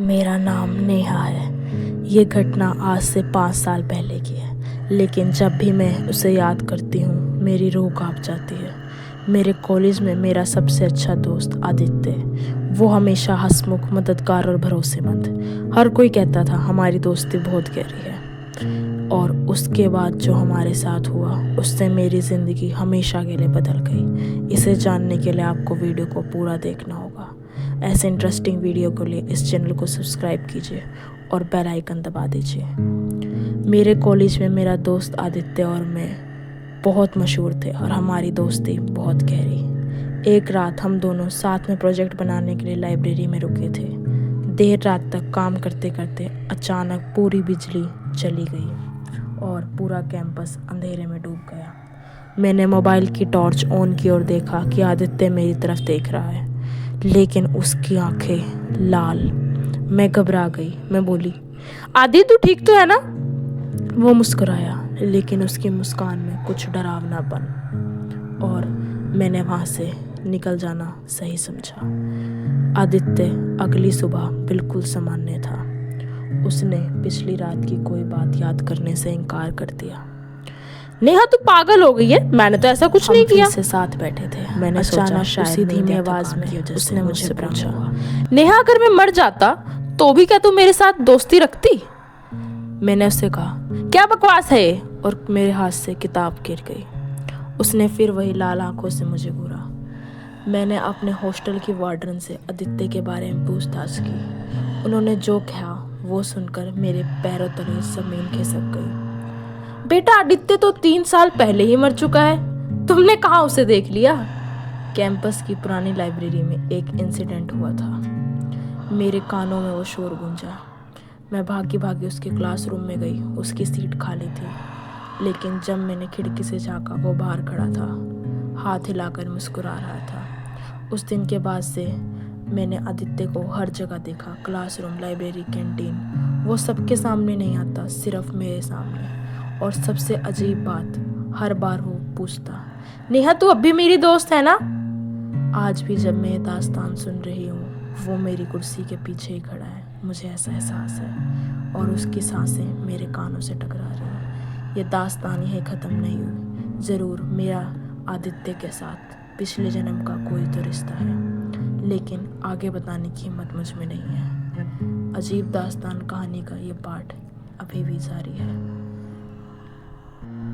मेरा नाम नेहा है। ये घटना आज से 5 साल पहले की है, लेकिन जब भी मैं उसे याद करती हूँ मेरी रूह कांप जाती है। मेरे कॉलेज में मेरा सबसे अच्छा दोस्त आदित्य, वो हमेशा हंसमुख, मददगार और भरोसेमंद। हर कोई कहता था हमारी दोस्ती बहुत गहरी है। और उसके बाद जो हमारे साथ हुआ उससे मेरी ज़िंदगी हमेशा के लिए बदल गई। इसे जानने के लिए आपको वीडियो को पूरा देखना होगा। ऐसे इंटरेस्टिंग वीडियो के लिए इस चैनल को सब्सक्राइब कीजिए और बेल आइकन दबा दीजिए। मेरे कॉलेज में मेरा दोस्त आदित्य और मैं बहुत मशहूर थे और हमारी दोस्ती बहुत गहरी। एक रात हम दोनों साथ में प्रोजेक्ट बनाने के लिए लाइब्रेरी में रुके थे। देर रात तक काम करते करते अचानक पूरी बिजली चली गई और पूरा कैंपस अंधेरे में डूब गया। मैंने मोबाइल की टॉर्च ऑन की और देखा कि आदित्य मेरी तरफ देख रहा है, लेकिन उसकी आंखें लाल। मैं घबरा गई। मैं बोली, आदि तू ठीक तो है ना? वो मुस्कुराया, लेकिन उसकी मुस्कान में कुछ डरावनापन, और मैंने वहाँ से निकल जाना सही समझा। आदित्य अगली सुबह बिल्कुल सामान्य था। उसने पिछली रात की कोई बात याद करने से इनकार कर दिया। नेहा तू पागल हो गई है, मैंने तो ऐसा कुछ नहीं किया। से साथ बैठे थे। मैंने अचानक उसी धीमी आवाज में उसने मुझसे पूछा, नेहा अगर मैं मर जाता तो भी क्या तू मेरे साथ दोस्ती रखती? मैंने उससे कहा, क्या बकवास है ये? और मेरे हाथ से किताब गिर गई। उसने फिर वही लाल आंखों से मुझे घूरा। मैंने अपने हॉस्टल की वार्डन से आदित्य के बारे में पूछताछ की। उन्होंने जो कहा वो सुनकर मेरे पैरों तले जमीन खिसक गई। बेटा, आदित्य तो 3 साल पहले ही मर चुका है, तुमने कहाँ उसे देख लिया? कैंपस की पुरानी लाइब्रेरी में एक इंसिडेंट हुआ था। मेरे कानों में वो शोर गूंजा। मैं भागी भागी उसके क्लासरूम में गई। उसकी सीट खाली थी, लेकिन जब मैंने खिड़की से झांका वो बाहर खड़ा था, हाथ हिलाकर मुस्कुरा रहा था। उस दिन के बाद से मैंने आदित्य को हर जगह देखा, क्लासरूम, लाइब्रेरी, कैंटीन। वो सबके सामने नहीं आता, सिर्फ मेरे सामने। और सबसे अजीब बात, हर बार वो पूछता, नेहा तू अब भी मेरी दोस्त है ना? आज भी जब मैं ये दास्तान सुन रही हूँ वो मेरी कुर्सी के पीछे ही खड़ा है। मुझे ऐसा एहसास है और उसकी सांसें मेरे कानों से टकरा रही हैं। ये दास्तान यही ख़त्म नहीं हुई। ज़रूर मेरा आदित्य के साथ पिछले जन्म का कोई तो रिश्ता है, लेकिन आगे बताने की हिम्मत मुझ में नहीं है। अजीब दास्तान कहानी का ये पार्ट अभी भी जारी है।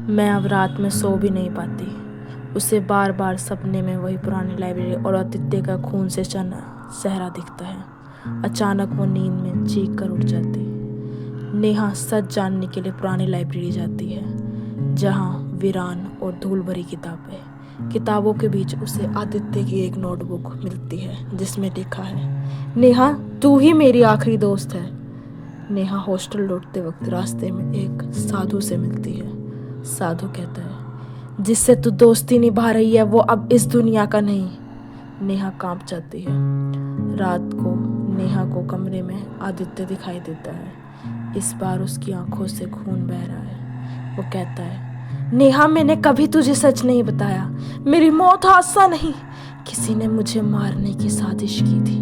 मैं अब रात में सो भी नहीं पाती। उसे बार बार सपने में वही पुरानी लाइब्रेरी और आदित्य का खून से चना चेहरा दिखता है। अचानक वो नींद में चीख कर उठ जाती। नेहा सच जानने के लिए पुरानी लाइब्रेरी जाती है, जहाँ वीरान और धूल भरी किताबें। किताबों के बीच उसे आदित्य की एक नोटबुक मिलती है जिसमें लिखा है, नेहा तू ही मेरी आखिरी दोस्त है। नेहा हॉस्टल लौटते वक्त रास्ते में एक साधु से मिलती है। साधु कहता है, जिससे तू दोस्ती निभा रही है वो अब इस दुनिया का नहीं। नेहा कांप जाती है। रात को नेहा को कमरे में आदित्य दिखाई देता है। इस बार उसकी आंखों से खून बह रहा है। वो कहता है, नेहा मैंने कभी तुझे सच नहीं बताया। मेरी मौत हादसा नहीं, किसी ने मुझे मारने की साजिश की थी।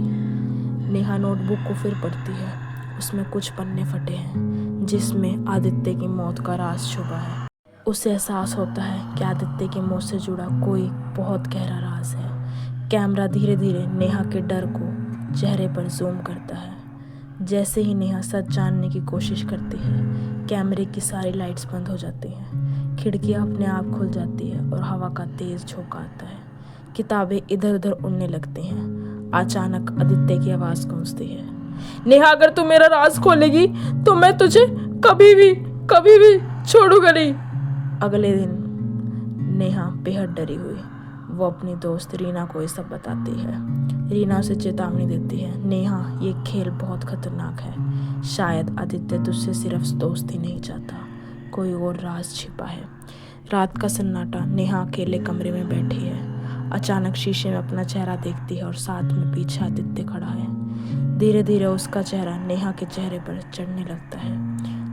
नेहा नोटबुक को फिर पढ़ती है। उसमें कुछ पन्ने फटे हैं जिसमें आदित्य की मौत का राज छुपा है। उसे एहसास होता है कि आदित्य की मौत से जुड़ा कोई बहुत गहरा राज है। कैमरा धीरे धीरे नेहा के डर को चेहरे पर जूम करता है। जैसे ही नेहा सच जानने की कोशिश करती है, कैमरे की सारी लाइट्स बंद हो जाती हैं। खिड़कियां अपने आप खुल जाती है और हवा का तेज झोंका आता है। किताबें इधर उधर उड़ने लगती हैं। अचानक आदित्य की आवाज़ गूंजती है, नेहा अगर तू मेरा राज खोलेगी तो मैं तुझे कभी भी छोड़ूंगा नहीं। अगले दिन नेहा बेहद डरी हुई वो अपनी दोस्त रीना को ये सब बताती है। रीना उसे चेतावनी देती है, नेहा ये खेल बहुत खतरनाक है। शायद आदित्य तुझसे सिर्फ दोस्ती नहीं चाहता, कोई और राज छिपा है। रात का सन्नाटा। नेहा अकेले कमरे में बैठी है। अचानक शीशे में अपना चेहरा देखती है और साथ में पीछे आदित्य खड़ा है। धीरे धीरे उसका चेहरा नेहा के चेहरे पर चढ़ने लगता है।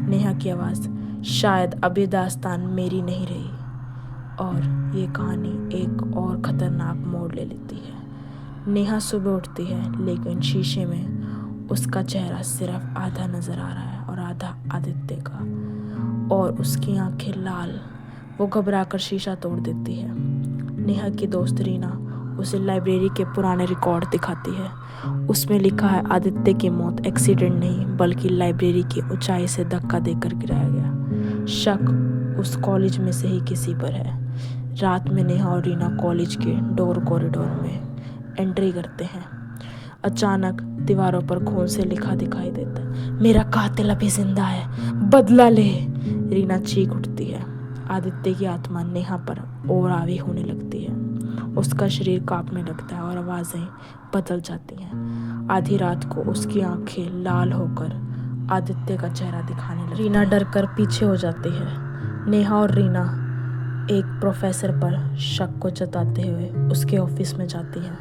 नेहा की आवाज़, शायद अभी दास्तान मेरी नहीं रही। और ये कहानी एक और ख़तरनाक मोड़ ले लेती है। नेहा सुबह उठती है, लेकिन शीशे में उसका चेहरा सिर्फ आधा नज़र आ रहा है और आधा आदित्य का, और उसकी आंखें लाल। वो घबराकर शीशा तोड़ देती है। नेहा की दोस्त रीना उसे लाइब्रेरी के पुराने रिकॉर्ड दिखाती है। उसमें लिखा है आदित्य की मौत एक्सीडेंट नहीं बल्कि लाइब्रेरी की ऊंचाई से धक्का देकर गिराया गया। शक उस कॉलेज में से ही किसी पर है। रात में नेहा और रीना कॉलेज के कॉरिडोर में एंट्री करते हैं। अचानक दीवारों पर खून से लिखा दिखाई देता है, मेरा कातिल अभी जिंदा है, बदला ले। रीना चीख उठती है। आदित्य की आत्मा नेहा पर और आवी होने लगती है। उसका शरीर कांपने लगता है और आवाज़ें बदल जाती हैं। आधी रात को उसकी आंखें लाल होकर आदित्य का चेहरा दिखाने लगती है। रीना डर कर पीछे हो जाती है। नेहा और रीना एक प्रोफेसर पर शक को जताते हुए उसके ऑफिस में जाती हैं।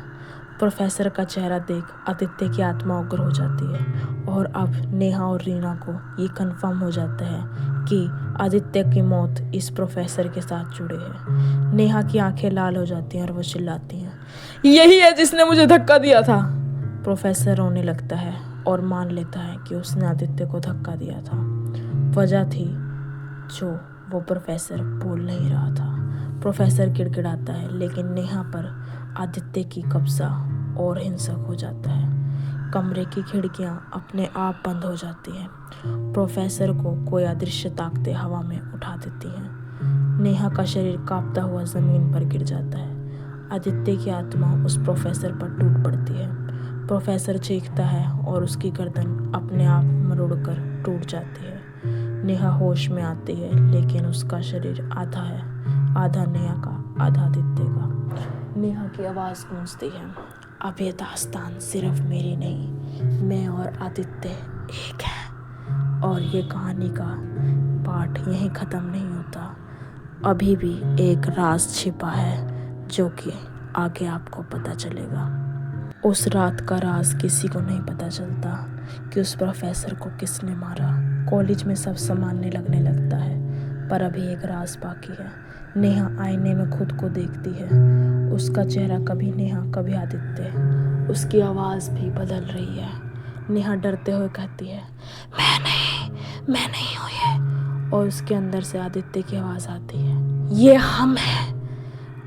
प्रोफेसर का चेहरा देख आदित्य की आत्मा उग्र हो जाती है और अब नेहा और रीना को ये कंफर्म हो जाता है कि आदित्य की मौत इस प्रोफेसर के साथ जुड़ी है। नेहा की आंखें लाल हो जाती हैं और वो चिल्लाती हैं, यही है जिसने मुझे धक्का दिया था। प्रोफेसर रोने लगता है और मान लेता है कि उसने आदित्य को धक्का दिया था। वजह थी जो वो प्रोफेसर बोल नहीं रहा था। प्रोफेसर गिड़गिड़ाता है, लेकिन नेहा पर आदित्य की कब्जा और हिंसक हो जाता है। कमरे की खिड़कियां अपने आप बंद हो जाती हैं। प्रोफेसर को कोई अदृश्य ताकतें हवा में उठा देती हैं। नेहा का शरीर कांपता हुआ जमीन पर गिर जाता है। आदित्य की आत्मा उस प्रोफेसर पर टूट पड़ती है। प्रोफेसर चीखता है और उसकी गर्दन अपने आप मरोड़कर टूट जाती है। नेहा होश में आती है, लेकिन उसका शरीर आधा है, आधा नेहा का, आधा आदित्य का। नेहा की आवाज़ गूंजती है, अब ये दास्तान सिर्फ मेरी नहीं, मैं और आदित्य एक हैं। और ये कहानी का पार्ट यहीं ख़त्म नहीं होता। अभी भी एक राज छिपा है जो कि आगे आपको पता चलेगा। उस रात का राज किसी को नहीं पता चलता कि उस प्रोफेसर को किसने मारा। कॉलेज में सब सामान्य लगने लगता है, पर अभी एक राज बाकी है। नेहा आईने में खुद को देखती है। उसका चेहरा कभी नेहा कभी आदित्य। उसकी आवाज़ भी बदल रही है। नेहा डरते हुए कहती है, मैं नहीं हूँ ये। और उसके अंदर से आदित्य की आवाज़ आती है, ये हम हैं।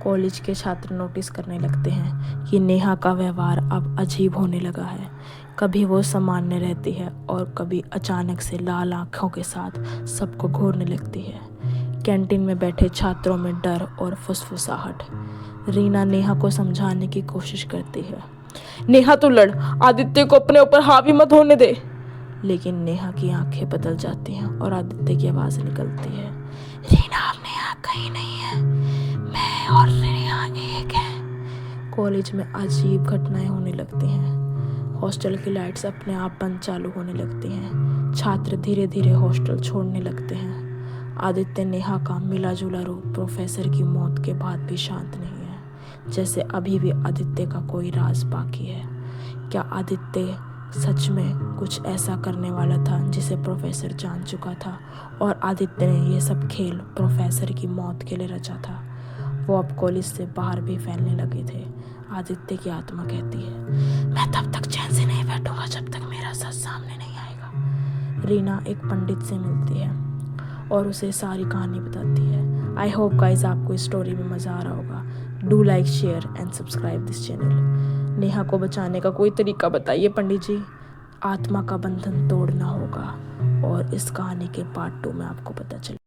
कॉलेज के छात्र नोटिस करने लगते हैं कि नेहा का व्यवहार अब अजीब होने लगा है। कभी वो सामान्य रहती है और कभी अचानक से लाल आंखों के साथ सबको घूरने लगती है। कैंटीन में बैठे छात्रों में डर और फुसफुसाहट। रीना नेहा को समझाने की कोशिश करती है, नेहा तू लड़, आदित्य को अपने ऊपर हावी मत होने दे। लेकिन नेहा की आंखें बदल जाती हैं और आदित्य की आवाज़ निकलती है, रीना अब नेहा कहीं नहीं है, मैं और नेहा एक हैं। कॉलेज में अजीब घटनाएं होने लगती हैं। हॉस्टल की लाइट्स अपने आप बंद चालू होने लगती हैं। छात्र धीरे धीरे हॉस्टल छोड़ने लगते हैं। आदित्य नेहा का मिला जुला रूप प्रोफेसर की मौत के बाद भी शांत नहीं है, जैसे अभी भी आदित्य का कोई राज बाकी है। क्या आदित्य सच में कुछ ऐसा करने वाला था जिसे प्रोफेसर जान चुका था, और आदित्य ने ये सब खेल प्रोफेसर की मौत के लिए रचा था? वो अब कॉलेज से बाहर भी फैलने लगे थे। आदित्य की आत्मा कहती है, मैं तब तक चैन से नहीं बैठूंगा जब तक मेरा सच सामने नहीं आएगा। रीना एक पंडित से मिलती है और उसे सारी कहानी बताती है। आई होप गाइस आपको इस स्टोरी में मज़ा आ रहा होगा। Do like, share and subscribe this channel. Neha को बचाने का कोई तरीका बताइए पंडित जी। आत्मा का बंधन तोड़ना होगा और इस कहानी के पार्ट 2 में आपको पता चले।